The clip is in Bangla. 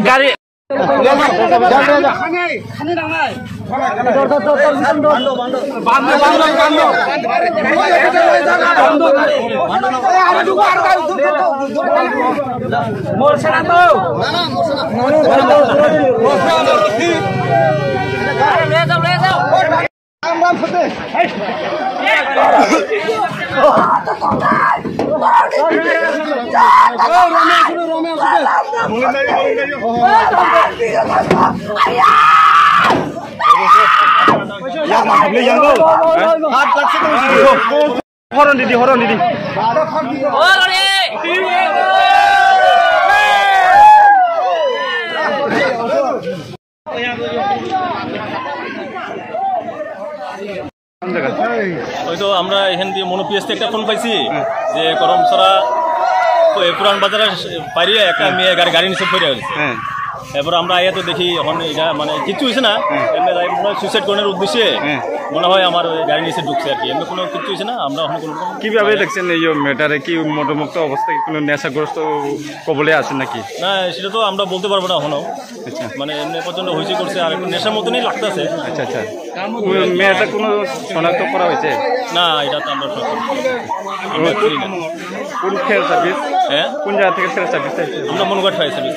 গাড়ি হরণ দিদি হয়তো আমরা এখান দিয়ে মনোপিএস থেকে একটা ফোন পাইছি যে করমসরা পুরান বাজারের পাইয়ে একটা মেয়ে গাড়ি নিচে পড়ে গেছে। এরপর আমরা আয়া তো দেখি এখন এটা মানে কিছু হয়েছে না, এমনি মনে হয় সুইসাইড করার উদ্দেশ্যে মনে হয় আমার গাড়ি নিচে ঢুকছে আর কি, এমনি কোনো কিছু হয়েছে না। আমরা এখন কোনো কিভাবে দেখছেন এই মেয়েটারে কি মোটমুক্ত অবস্থায় কোনো নেশাগ্রস্ত কবলে আছে নাকি? না সেটা তো আমরা বলতে পারবো না এখনো, মানে এমনি পর্যন্ত হয়েছে করছে আর একটু নেশার মতনই লাগতেছে। আচ্ছা মেয়েটা কোনো শনাক্ত করা হয়েছে না? এটা তো আমরা কোন ফেয়ার সার্ভিস, কোন জায়গা থেকে ফেয়ার সার্ভিস? আমরা মনোঘাট ফায়ার সার্ভিস।